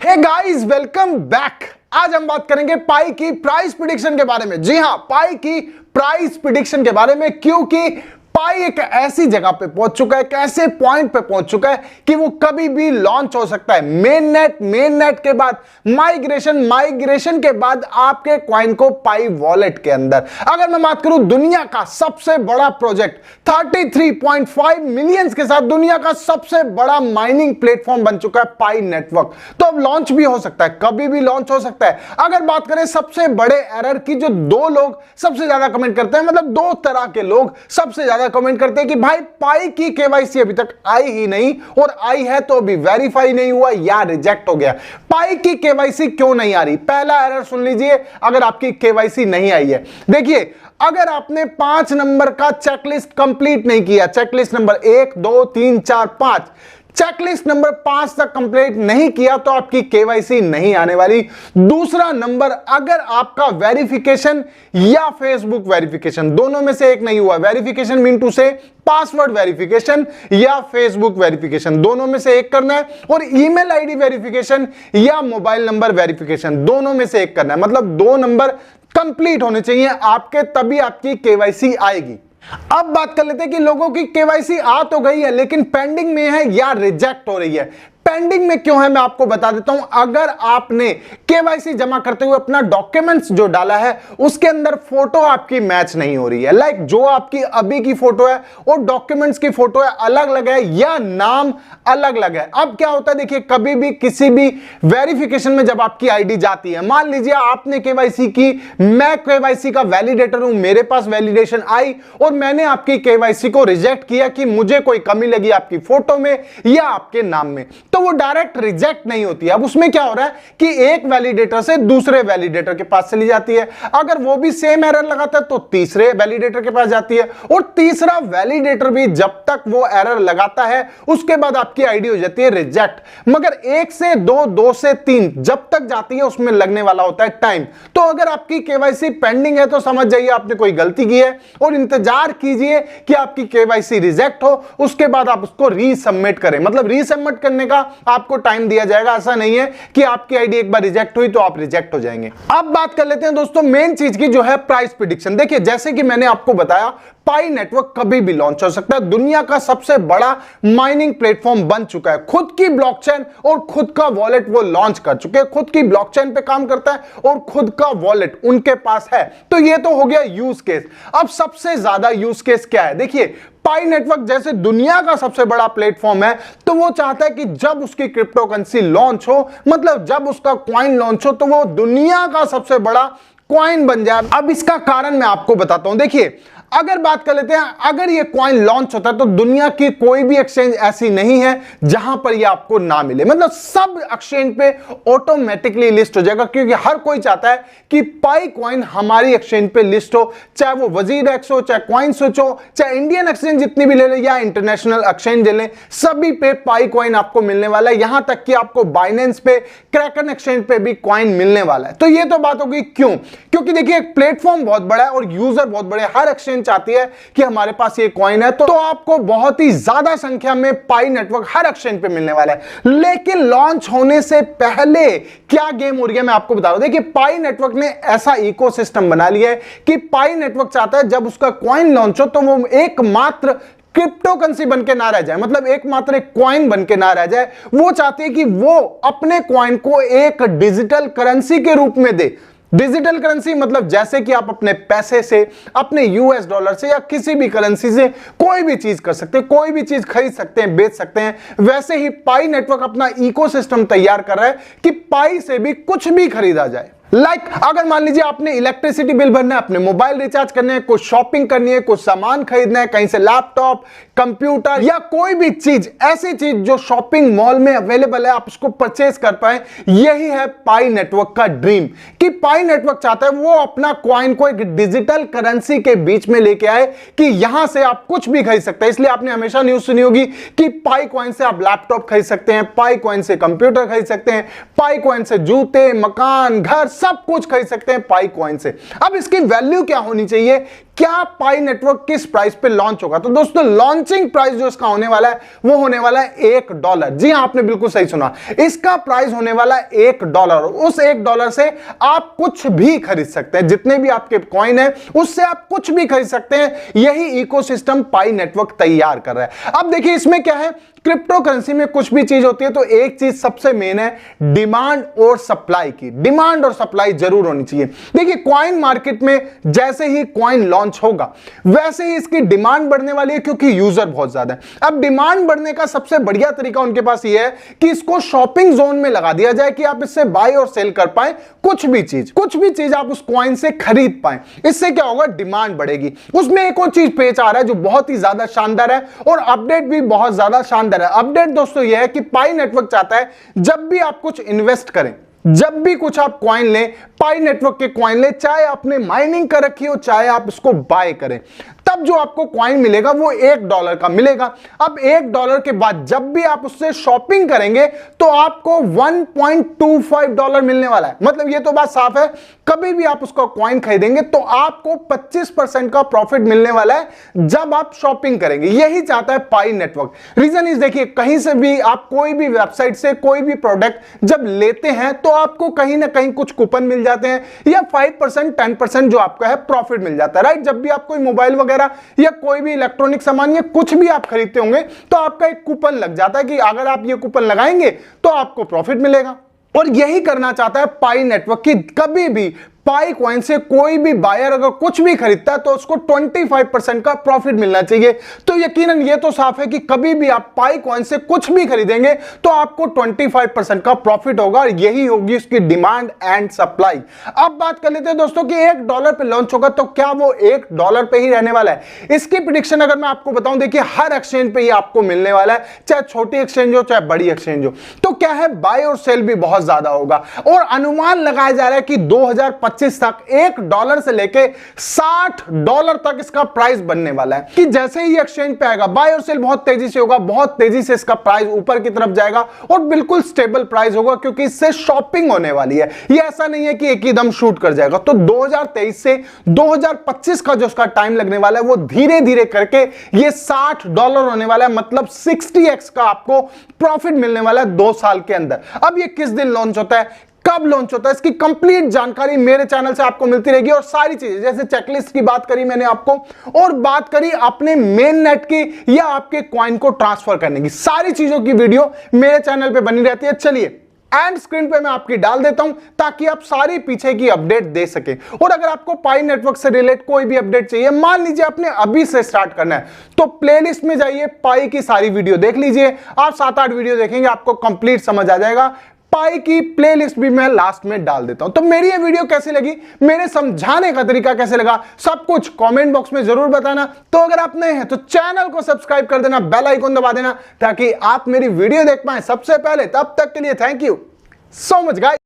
Hey guys, welcome back. आज हम बात करेंगे पाई की प्राइस प्रेडिक्शन के बारे में। जी हां, पाई की प्राइस प्रेडिक्शन के बारे में, क्योंकि पाई एक ऐसी जगह पे पहुंच चुका है, एक ऐसे पॉइंट पे पहुंच चुका है कि वो कभी भी लॉन्च हो सकता है। मेन नेट के बाद माइग्रेशन के बाद आपके कॉइन को पाई वॉलेट के अंदर। अगर मैं बात करूं दुनिया का सबसे बड़ा प्रोजेक्ट 33.5 मिलियंस के साथ दुनिया का सबसे बड़ा माइनिंग प्लेटफॉर्म बन चुका है पाई नेटवर्क। तो अब लॉन्च भी हो सकता है, कभी भी लॉन्च हो सकता है। अगर बात करें सबसे बड़े एरर की, जो दो लोग सबसे ज्यादा कमेंट करते हैं, मतलब दो तरह के लोग सबसे ज्यादा कमेंट करते हैं कि भाई पाई की केवाईसी अभी तक आई ही नहीं, और आई है तो अभी वेरीफाई नहीं हुआ या रिजेक्ट हो गया। पाई की केवाईसी क्यों नहीं आ रही? पहला एरर सुन लीजिए, अगर आपकी केवाईसी नहीं आई है। देखिए, अगर आपने 5 नंबर का चेकलिस्ट कंप्लीट नहीं किया, चेकलिस्ट नंबर 1 2 3 4 5, चेकलिस्ट नंबर 5 तक कंप्लीट नहीं किया तो आपकी केवाईसी नहीं आने वाली। दूसरा नंबर, अगर आपका वेरिफिकेशन या फेसबुक वेरिफिकेशन दोनों में से एक नहीं हुआ, वेरिफिकेशन मीन टू से पासवर्ड वेरिफिकेशन या फेसबुक वेरिफिकेशन दोनों में से एक करना है, और ईमेल आईडी वेरिफिकेशन या मोबाइल नंबर वेरिफिकेशन दोनों में से एक करना है। मतलब 2 नंबर कंप्लीट होने चाहिए आपके, तभी आपकी केवाईसी आएगी। अब बात कर लेते हैं कि लोगों की केवाईसी आ तो गई है, लेकिन पेंडिंग में है या रिजेक्ट हो रही है। पेंडिंग में क्यों है मैं आपको बता देता हूं। अगर आपने केवाईसी जमा करते हुए अपना डॉक्यूमेंट्स जो डाला है उसके अंदर फोटो आपकी मैच नहीं हो रही है, लाइक जो आपकी अभी की फोटो है और डॉक्यूमेंट्स की फोटो है अलग अलग है, या नाम अलग अलग है। अब क्या होता है, देखिए, कभी भी किसी भी वेरिफिकेशन में जब आपकी आईडी जाती है, मान लीजिए आपने केवाईसी की, मैं केवाईसी का वैलिडेटर हूं, मेरे पास वैलिडेशन आई और मैंने आपकी केवाईसी को रिजेक्ट किया कि मुझे कोई कमी लगी आपकी फोटो में या आपके नाम में, तो वो डायरेक्ट रिजेक्ट नहीं होती है। अब उसमें क्या हो रहा है कि एक वैलिडेटर से दूसरे वैलिडेटर के पास चली जाती है, अगर वो भी सेम एरर लगाता है तो तीसरे वैलिडेटर के पास जाती है, और तीसरा वैलिडेटर भी जब तक वो एरर लगाता है उसके बाद आपकी आईडी हो जाती है रिजेक्ट। मगर 1 से 2, 2 से 3 जब तक जाती है उसमें लगने वाला होता है टाइम। तो अगर आपकी केवाईसी पेंडिंग है तो समझ जाइए आपने कोई गलती की है, और इंतजार कीजिए कि आपकी केवाईसी रिजेक्ट हो, उसके बाद आप उसको रीसबमिट करें। मतलब रीसबमिट करने का आपको टाइम दिया जाएगा, ऐसा नहीं है कि आपकी आईडी एक बार रिजेक्ट हुई तो आप रिजेक्ट हो जाएंगे। अब बात कर लेते हैं दोस्तों मेन चीज की, जो है प्राइस प्रेडिक्शन। देखिए, जैसे कि मैंने आपको बताया, पाई नेटवर्क कभी भी लॉन्च हो सकता है। दुनिया का सबसे बड़ा माइनिंग प्लेटफॉर्म बन चुका है, खुद की ब्लॉकचेन और खुद का वॉलेट वो लॉन्च कर चुके हैं, खुद की ब्लॉकचेन पे काम करता है और खुद का वॉलेट उनके पास है। तो ये तो हो गया यूज केस। अब सबसे ज्यादा यूज केस क्या है? देखिए, पाई नेटवर्क जैसे दुनिया का सबसे बड़ा प्लेटफॉर्म है, तो वो चाहता है कि जब उसकी क्रिप्टो करेंसी लॉन्च हो, मतलब जब उसका कॉइन लॉन्च हो, तो वो दुनिया का सबसे बड़ा कॉइन बन जाए। अब इसका कारण मैं आपको बताता हूं। देखिए, अगर बात कर लेते हैं, अगर ये कॉइन लॉन्च होता है तो दुनिया की कोई भी एक्सचेंज ऐसी नहीं है जहां पर ये आपको ना मिले। मतलब सब एक्सचेंज पे ऑटोमेटिकली लिस्ट हो जाएगा, क्योंकि हर कोई चाहता है कि पाई कॉइन हमारी एक्सचेंज पे लिस्ट हो, चाहे वो वजीर एक्स हो, चाहे कॉइन स्विच हो, चाहे इंडियन एक्सचेंज जितनी भी ले लें या इंटरनेशनल एक्सचेंज ले लें, सभी पे पाई कॉइन आपको मिलने वाला है। यहां तक कि आपको बाइनेंस पे, क्रैकन एक्सचेंज पे भी कॉइन मिलने वाला है। तो ये तो बात होगी क्यों? क्योंकि देखिए, एक प्लेटफॉर्म बहुत बड़ा है और यूजर बहुत बड़े, हर एक्सचेंज चाहती है कि हमारे पास ये कॉइन है, तो आपको बहुत ही ज्यादा संख्या में पाई नेटवर्क हर एक्सचेंज पे मिलने वाला है। लेकिन लॉन्च होने से पहले क्या गेम हो रही है मैं आपको बता रहा हूं। देखिए, पाई नेटवर्क ने ऐसा इकोसिस्टम बना लिया है कि पाई नेटवर्क चाहता है जब उसका कॉइन लॉन्च हो तो वो एकमात्र क्रिप्टो करेंसी बन के ना रह जाए, मतलब एकमात्र एक कॉइन बन के ना रह जाए। वो चाहते हैं कि वो अपने कॉइन को एक डिजिटल करेंसी के रूप में दे। डिजिटल करेंसी मतलब जैसे कि आप अपने पैसे से, अपने यूएस डॉलर से या किसी भी करेंसी से कोई भी चीज कर सकते हैं, कोई भी चीज खरीद सकते हैं, बेच सकते हैं। वैसे ही पाई नेटवर्क अपना इकोसिस्टम तैयार कर रहा है कि पाई से भी कुछ भी खरीदा जाए। लाइक अगर मान लीजिए आपने इलेक्ट्रिसिटी बिल भरना है, अपने मोबाइल रिचार्ज करने हैं, कुछ शॉपिंग करनी है, कुछ सामान खरीदना है, कहीं से लैपटॉप, कंप्यूटर या कोई भी चीज, ऐसी चीज जो शॉपिंग मॉल में अवेलेबल है, आप उसको परचेज कर पाए। यही है पाई नेटवर्क का ड्रीम, कि पाई नेटवर्क चाहता है वो अपना कॉइन को एक डिजिटल करेंसी के बीच में लेके आए कि यहां से आप कुछ भी खरीद सकते हैं। इसलिए आपने हमेशा न्यूज सुनी होगी कि पाई कॉइन से आप लैपटॉप खरीद सकते हैं, पाई कॉइन से कंप्यूटर खरीद सकते हैं, पाई कॉइन से जूते, मकान, घर, सब कुछ खरीद सकते हैं पाई कॉइन से। अब इसकी वैल्यू क्या होनी चाहिए क्या पाई नेटवर्क किस प्राइस पे लॉन्च होगा? तो दोस्तों लॉन्चिंग प्राइस जो इसका होने वाला है वो होने वाला है $1। जी हां, आपने बिल्कुल सही सुना, इसका प्राइस होने वाला है $1। उस $1 से आप कुछ भी खरीद सकते हैं, जितने भी आपके कॉइन है उससे आप कुछ भी खरीद सकते हैं। यही इकोसिस्टम पाई नेटवर्क तैयार कर रहा है। अब देखिए इसमें क्या है, क्रिप्टो करेंसी में कुछ भी चीज होती है तो एक चीज सबसे मेन है डिमांड और सप्लाई की। डिमांड और सप्लाई जरूर होनी चाहिए। देखिए कॉइन मार्केट में जैसे ही कॉइन लॉन्च होगा वैसे ही इसकी डिमांड बढ़ने वाली है, क्योंकि यूजर बहुत ज्यादा है। अब डिमांड बढ़ने का सबसे बढ़िया तरीका उनके पास यह है कि इसको शॉपिंग जोन में लगा दिया जाए कि आप इससे बाय और सेल कर पाए कुछ भी चीज आप उस कॉइन से खरीद पाए। इससे क्या होगा, डिमांड बढ़ेगी। उसमें एक और चीज पेच आ रहा है जो बहुत ही ज्यादा शानदार है और अपडेट भी बहुत ज्यादा शानदार है। अपडेट दोस्तों यह है कि पाई नेटवर्क चाहता है जब भी आप कुछ इन्वेस्ट करें, जब भी कुछ आप कॉइन लें, पाई नेटवर्क के कॉइन लें, चाहे आपने माइनिंग कर रखी हो चाहे आप इसको बाय करें, तब जो आपको कॉइन मिलेगा वो $1 का मिलेगा। अब $1 के बाद जब भी आप उससे शॉपिंग करेंगे तो आपको $1.25 मिलने वाला है। मतलब ये तो बात साफ है, कभी भी आप उसका कॉइन खरीदेंगे तो आपको 25% का प्रॉफिट मिलने वाला है जब आप शॉपिंग करेंगे। यही चाहता है पाई नेटवर्क। रीजन इज, देखिए कहीं से भी आप कोई भी वेबसाइट से कोई भी प्रोडक्ट जब लेते हैं तो आपको कहीं ना कहीं कुछ कूपन मिल जाते हैं या 5% 10% जो आपका है प्रॉफिट मिल जाता है, राइट। जब भी आप कोई मोबाइल वगैरह या कोई भी इलेक्ट्रॉनिक सामान या कुछ भी आप खरीदते होंगे तो आपका एक कूपन लग जाता है कि अगर आप ये कूपन लगाएंगे तो आपको प्रॉफिट मिलेगा। और यही करना चाहता है पाई नेटवर्क की कभी भी पाई कॉइन से कोई भी बायर अगर कुछ भी खरीदता है तो उसको 25% का प्रॉफिट मिलना चाहिए। तो यकीनन ये तो साफ है कि कभी भी आप पाई कॉइन से कुछ भी खरीदेंगे तो आपको 25% का प्रॉफिट होगा और यही होगी उसकी डिमांड एंड सप्लाई। अब बात कर लेते हैं दोस्तों कि $1 पे लॉन्च होगा तो क्या वो $1 पे ही रहने वाला है? इसकी प्रेडिक्शन अगर मैं आपको बताऊं, देखिए हर एक्सचेंज पे ये आपको मिलने वाला है, चाहे छोटी एक्सचेंज हो चाहे बड़ी एक्सचेंज हो। तो क्या है, बाय और सेल भी बहुत ज्यादा होगा और अनुमान लगाया जा रहा है कि 2025 तक $1 से लेके $60 तक इसका प्राइस बनने वाला है। कि जैसे ही एक्सचेंज पे आएगा बाय और सेल बहुत तेजी से होगा, बहुत तेजी से इसका प्राइस ऊपर की तरफ जाएगा और बिल्कुल स्टेबल प्राइस होगा, क्योंकि इससे शॉपिंग होने वाली है। ये ऐसा नहीं है कि एक ही दम शूट कर जाएगा। तो 2023 से 2025 का जो उसका टाइम लगने वाला है वो धीरे धीरे करके ये $60 होने वाला है। मतलब 60x का आपको प्रॉफिट मिलने वाला है 2 साल के अंदर। अब ये किस दिन लॉन्च होता है, कब लॉन्च होता है, इसकी कंप्लीट जानकारी मेरे चैनल से आपको मिलती रहेगी। और सारी चीजें जैसे चेकलिस्ट की बात करी मैंने आपको और बात करी अपने मेन नेट की या आपके कॉइन को ट्रांसफर करने की, सारी चीजों की वीडियो मेरे चैनल पे बनी रहती है। चलिए एंड स्क्रीन पे मैं आपकी डाल देता हूं ताकि आप सारी पीछे की अपडेट दे सके। और अगर आपको पाई नेटवर्क से रिलेट कोई भी अपडेट चाहिए, मान लीजिए आपने अभी से स्टार्ट करना है, तो प्लेलिस्ट में जाइए, पाई की सारी वीडियो देख लीजिए। आप 7-8 वीडियो देखेंगे, आपको कंप्लीट समझ आ जाएगा। पाई की प्लेलिस्ट भी मैं लास्ट में डाल देता हूं। तो मेरी ये वीडियो कैसी लगी, मेरे समझाने का तरीका कैसे लगा, सब कुछ कमेंट बॉक्स में जरूर बताना। तो अगर आप नए हैं तो चैनल को सब्सक्राइब कर देना, बेल आइकन दबा देना ताकि आप मेरी वीडियो देख पाएं सबसे पहले। तब तक के लिए thank you so much guys.